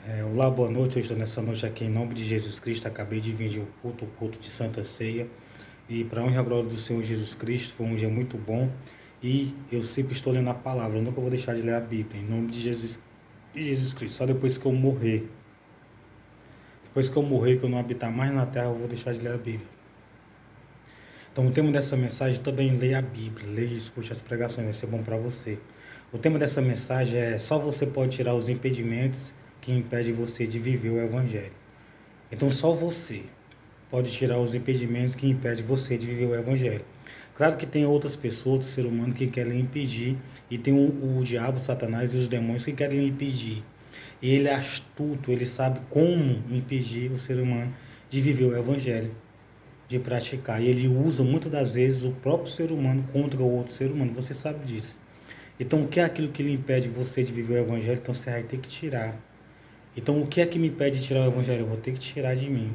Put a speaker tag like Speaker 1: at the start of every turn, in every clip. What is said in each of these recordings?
Speaker 1: Olá, boa noite. Eu estou nessa noite aqui em nome de Jesus Cristo. Acabei de vir de o culto de Santa Ceia. E para a honra e a glória do Senhor Jesus Cristo, foi um dia muito bom. E eu sempre estou lendo a palavra. Eu nunca vou deixar de ler a Bíblia, em nome de Jesus Cristo. Só depois que eu morrer. Depois que eu morrer, que eu não habitar mais na terra, eu vou deixar de ler a Bíblia. Então, o tema dessa mensagem também leia a Bíblia. Leia e escute as pregações, vai ser bom para você. O tema dessa mensagem é: só você pode tirar os impedimentos que impedem você de viver o Evangelho. Então só você pode tirar os impedimentos que impedem você de viver o Evangelho. Claro que tem outras pessoas, outros seres humanos que querem impedir, e tem o diabo, Satanás e os demônios que querem impedir. E ele é astuto, ele sabe como impedir o ser humano de viver o Evangelho, de praticar. E ele usa muitas das vezes o próprio ser humano contra o outro ser humano, você sabe disso. Então o que é aquilo que lhe impede você de viver o Evangelho? Então você vai ter que tirar. Então, o que é que me impede de tirar o Evangelho? Eu vou ter que tirar de mim.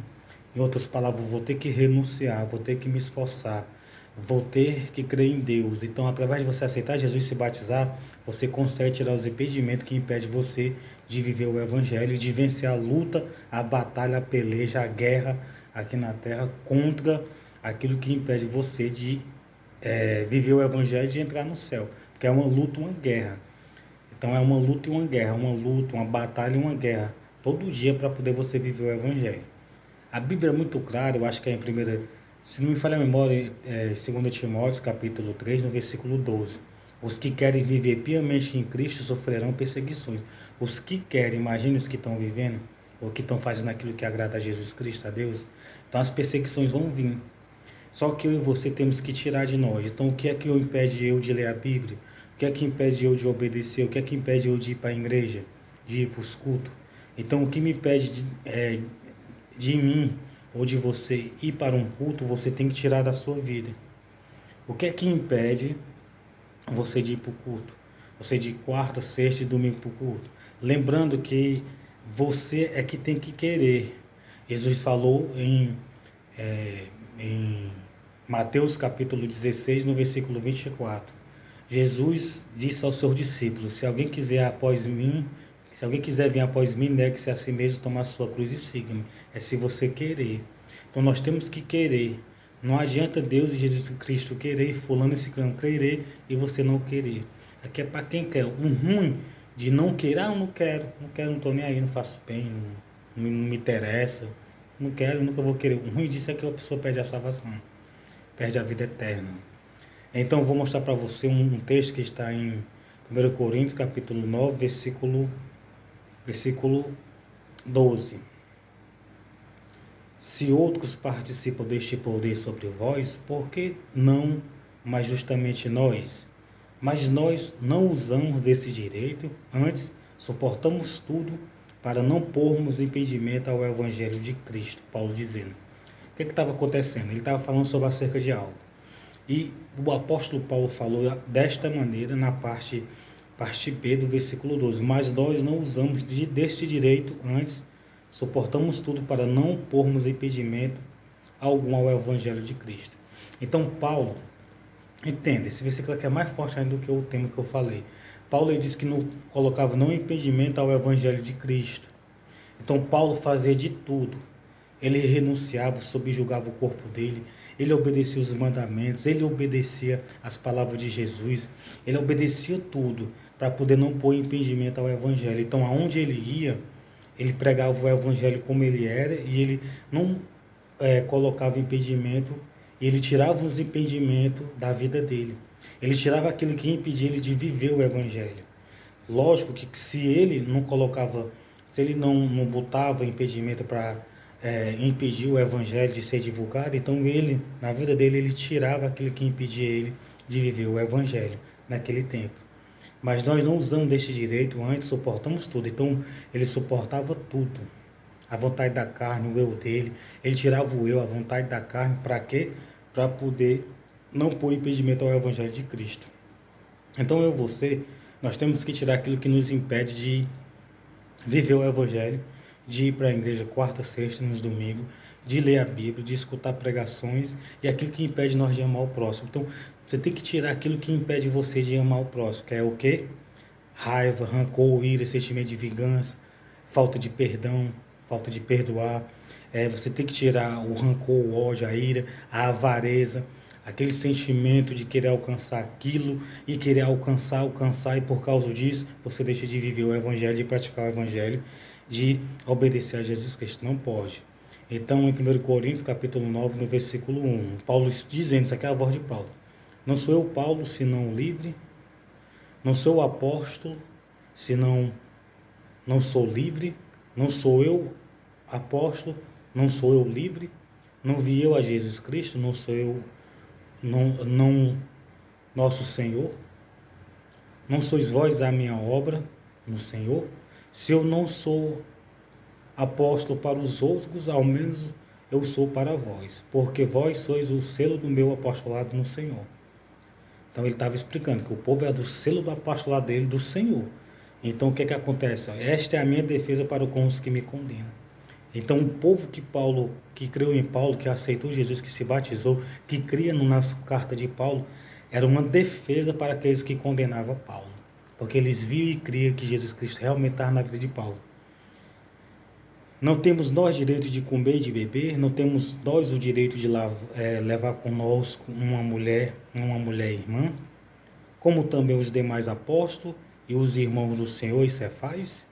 Speaker 1: Em outras palavras, eu vou ter que renunciar, vou ter que me esforçar, vou ter que crer em Deus. Então, através de você aceitar Jesus e se batizar, você consegue tirar os impedimentos que impedem você de viver o Evangelho, de vencer a luta, a batalha, a peleja, a guerra aqui na terra contra aquilo que impede você de viver o Evangelho e de entrar no céu. Porque é uma luta, uma guerra. Então é uma luta e uma guerra, uma luta, uma batalha e uma guerra, todo dia para poder você viver o Evangelho. A Bíblia é muito clara, eu acho que é em primeira, se não me falha a memória, é 2 Timóteo, capítulo 3, no versículo 12. Os que querem viver piamente em Cristo sofrerão perseguições. Os que querem, imagine os que estão vivendo, ou que estão fazendo aquilo que agrada a Jesus Cristo, a Deus. Então as perseguições vão vir. Só que eu e você temos que tirar de nós. Então, o que é que impede eu de ler a Bíblia? O que é que impede eu de obedecer? O que é que impede eu de ir para a igreja? De ir para os cultos? Então, o que me impede de mim ou de você ir para um culto, você tem que tirar da sua vida. O que é que impede você de ir para o culto? Você de quarta, sexta e domingo para o culto? Lembrando que você é que tem que querer. Jesus falou em Mateus capítulo 16, no versículo 24. Jesus disse aos seus discípulos: se alguém quiser vir após mim, negue-se a si mesmo, toma a sua cruz e siga-me. É se você querer. Então nós temos que querer. Não adianta Deus e Jesus Cristo querer, fulano e ciclano querer e você não querer. Aqui é para quem quer. Um ruim de não querer, eu não quero, não estou nem aí, não faço bem, não me interessa, não quero, nunca vou querer. O ruim disso é que a pessoa perde a salvação, perde a vida eterna. Então, eu vou mostrar para você um texto que está em 1 Coríntios, capítulo 9, versículo 12. Se outros participam deste poder sobre vós, por que não, mas justamente nós? Mas nós não usamos desse direito, antes suportamos tudo para não pormos impedimento ao Evangelho de Cristo. Paulo dizendo. O que estava acontecendo? Ele estava falando sobre acerca de algo. E o apóstolo Paulo falou desta maneira na parte B do versículo 12. Mas nós não usamos deste direito, antes suportamos tudo para não pormos impedimento algum ao Evangelho de Cristo. Então Paulo, entenda, esse versículo aqui é mais forte ainda do que o tema que eu falei. Paulo ele disse que não colocava não impedimento ao Evangelho de Cristo. Então Paulo fazia de tudo. Ele renunciava, subjugava o corpo dele, ele obedecia os mandamentos, ele obedecia as palavras de Jesus, ele obedecia tudo para poder não pôr impedimento ao Evangelho. Então, aonde ele ia, ele pregava o Evangelho como ele era e ele não colocava impedimento, ele tirava os impedimentos da vida dele. Ele tirava aquilo que impedia ele de viver o Evangelho. Lógico que se ele não colocava, se ele não botava impedimento para impedir o Evangelho de ser divulgado, então ele, na vida dele, ele tirava aquilo que impedia ele de viver o Evangelho naquele tempo. Mas nós não usamos deste direito, antes suportamos tudo. Então ele suportava tudo. A vontade da carne, o eu dele, ele tirava o eu, a vontade da carne, para quê? Para poder não pôr impedimento ao Evangelho de Cristo. Então eu e você, nós temos que tirar aquilo que nos impede de viver o Evangelho, de ir para a igreja quarta, sexta, nos domingos, de ler a Bíblia, de escutar pregações e aquilo que impede nós de amar o próximo. Então, você tem que tirar aquilo que impede você de amar o próximo, que é o quê? Raiva, rancor, ira, sentimento de vingança, falta de perdão, falta de perdoar. Você tem que tirar o rancor, o ódio, a ira, a avareza, aquele sentimento de querer alcançar aquilo e querer alcançar, e por causa disso você deixa de viver o Evangelho, de praticar o Evangelho, de obedecer a Jesus Cristo. Não pode. Então, em 1 Coríntios, capítulo 9, no versículo 1, Paulo dizendo, isso aqui é a voz de Paulo: não sou eu, Paulo, senão o livre, não sou o apóstolo, senão não sou livre, não sou eu, apóstolo, não sou eu livre, não vi eu a Jesus Cristo, não sou eu, não nosso Senhor, não sois vós a minha obra no Senhor. Se eu não sou apóstolo para os outros, ao menos eu sou para vós, porque vós sois o selo do meu apostolado no Senhor. Então ele estava explicando que o povo é do selo do apostolado dele, do Senhor. Então o que acontece? Esta é a minha defesa para com os que me condenam. Então o povo que creu em Paulo, que aceitou Jesus, que se batizou, que cria nas cartas de Paulo, era uma defesa para aqueles que condenavam Paulo. Porque eles viam e criam que Jesus Cristo realmente estava na vida de Paulo. Não temos nós direito de comer e de beber, não temos nós o direito de levar conosco uma mulher irmã, como também os demais apóstolos e os irmãos do Senhor e Cefais?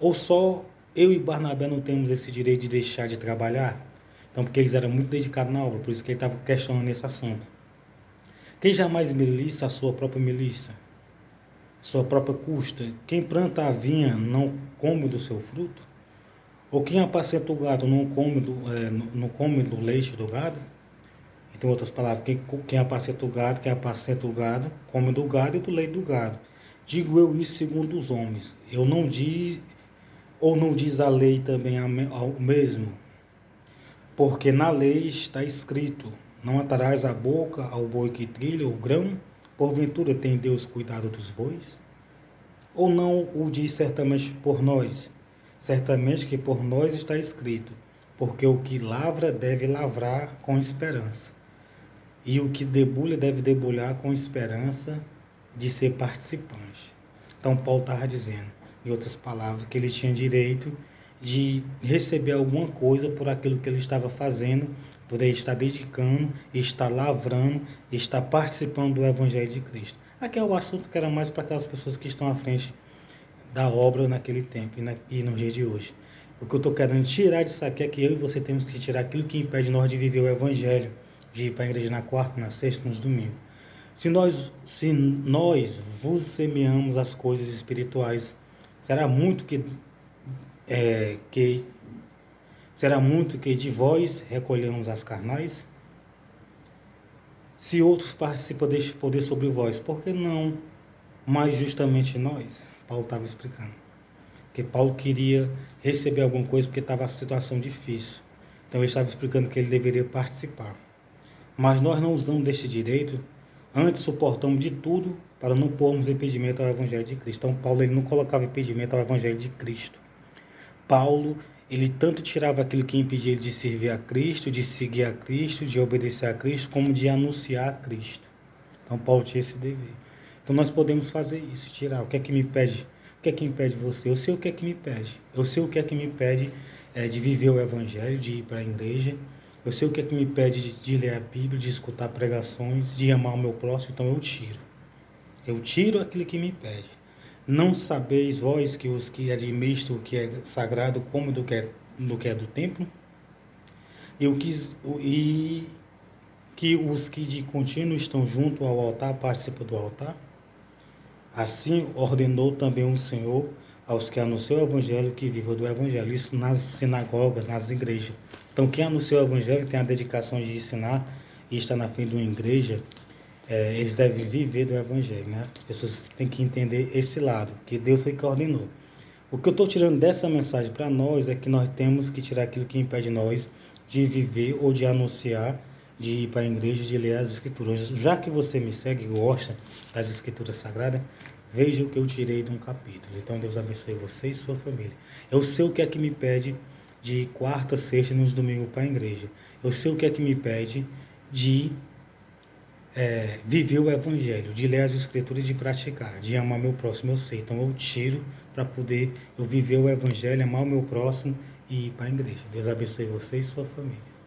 Speaker 1: Ou só eu e Barnabé não temos esse direito de deixar de trabalhar? Então, porque eles eram muito dedicados na obra, por isso que ele estava questionando esse assunto. Quem jamais milícia a sua própria milícia, a sua própria custa? Quem planta a vinha não come do seu fruto? Ou quem apacenta o gado não come do leite do gado? Então, em outras palavras, quem apacenta o gado, come do gado e do leite do gado. Digo eu isso segundo os homens. Ou não diz a lei também ao mesmo? Porque na lei está escrito: não atarás a boca ao boi que trilha o grão, porventura tem Deus cuidado dos bois? Ou não o diz certamente por nós? Certamente que por nós está escrito: porque o que lavra deve lavrar com esperança, e o que debulha deve debulhar com esperança de ser participante. Então Paulo estava dizendo, em outras palavras, que ele tinha direito de receber alguma coisa por aquilo que ele estava fazendo, por ele estar dedicando, estar lavrando, estar participando do Evangelho de Cristo. Aqui é o assunto que era mais para aquelas pessoas que estão à frente da obra naquele tempo e no dia de hoje. O que eu estou querendo tirar disso aqui é que eu e você temos que tirar aquilo que impede nós de viver o Evangelho, de ir para a igreja na quarta, na sexta, nos domingos. Se nós vos semeamos as coisas espirituais, será muito que de vós recolhamos as carnais? Se outros participam deste poder sobre vós, por que não mais justamente nós? Paulo estava explicando. Que Paulo queria receber alguma coisa porque estava a situação difícil. Então ele estava explicando que ele deveria participar. Mas nós não usamos deste direito, antes suportamos de tudo para não pormos impedimento ao Evangelho de Cristo. Então Paulo ele não colocava impedimento ao Evangelho de Cristo. Paulo, ele tanto tirava aquilo que impedia ele de servir a Cristo, de seguir a Cristo, de obedecer a Cristo, como de anunciar a Cristo. Então Paulo tinha esse dever. Então nós podemos fazer isso, tirar. O que é que me impede? O que é que impede você? Eu sei o que é que me impede. Eu sei o que é que me impede de viver o Evangelho, de ir para a igreja. Eu sei o que é que me impede de ler a Bíblia, de escutar pregações, de amar o meu próximo. Então eu tiro. Eu tiro aquilo que me impede. Não sabeis vós que os que administram o que é sagrado como do que é do templo? E que os que de contínuo estão junto ao altar participam do altar? Assim ordenou também o Senhor aos que anunciam o Evangelho que vivam do Evangelho. Isso nas sinagogas, nas igrejas. Então quem anuncia o Evangelho tem a dedicação de ensinar e está na frente de uma igreja, eles devem viver do Evangelho, né? As pessoas têm que entender esse lado, que Deus foi que ordenou. O que eu estou tirando dessa mensagem para nós é que nós temos que tirar aquilo que impede nós de viver ou de anunciar, de ir para a igreja, de ler as Escrituras. Já que você me segue e gosta das Escrituras Sagradas, veja o que eu tirei de um capítulo. Então Deus abençoe você e sua família. Eu sei o que é que me impede de ir quarta, sexta e nos domingos para a igreja. Eu sei o que é que me impede de viver o Evangelho, de ler as Escrituras e de praticar, de amar meu próximo. Eu sei, então eu tiro para poder eu viver o Evangelho, amar o meu próximo e ir para a igreja. Deus abençoe você e sua família.